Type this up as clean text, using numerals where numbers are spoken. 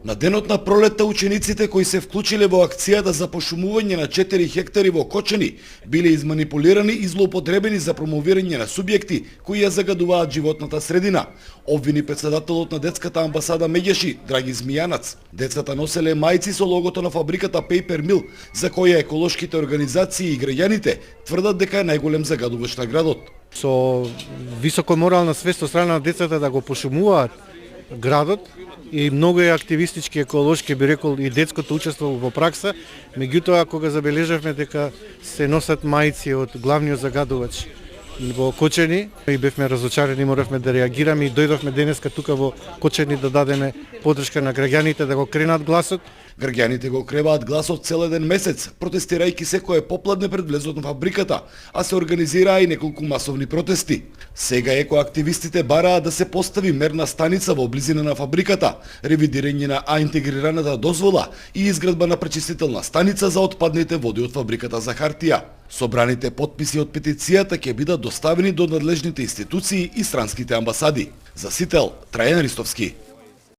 На денот на пролетта учениците кои се вклучиле во акцијата за пошумување на 4 хектари во Кочани биле изманипулирани и злоупотребени за промовирање на субјекти кои ја загадуваат животната средина, обвини председателот на детската амбасада Меѓеши, Драги Змијанац. Децата носеле мајци со логото на фабриката Paper Mill, за која еколошките организации и граѓаните тврдат дека е најголем загадувач на градот. Со високо морална свест од страна на децата да го пошумуваат градот и многу е активистички, еколошки, би рекол, и детското учество во пракса, меѓутоа кога забележавме дека се носат мајци од главниот загадувач во Кочани и бевме разочарени, моравме да реагираме и дојдовме денеска тука во Кочани да дадеме поддршка на граѓаните да го кренат гласот. Граѓаните го креваат гласот цел еден месец, протестирајќи секое попладне пред влезот на фабриката, а се организираа и неколку масовни протести. Сега екоактивистите бараат да се постави мерна станица во близина на фабриката, ревидирање на интегрираната дозвола и изградба на пречистителна станица за отпадните води од фабриката за хартија. Собраните потписи од петицијата ќе бидат доставени до надлежните институции и странските амбасади. За Сител, Трајан Ристовски.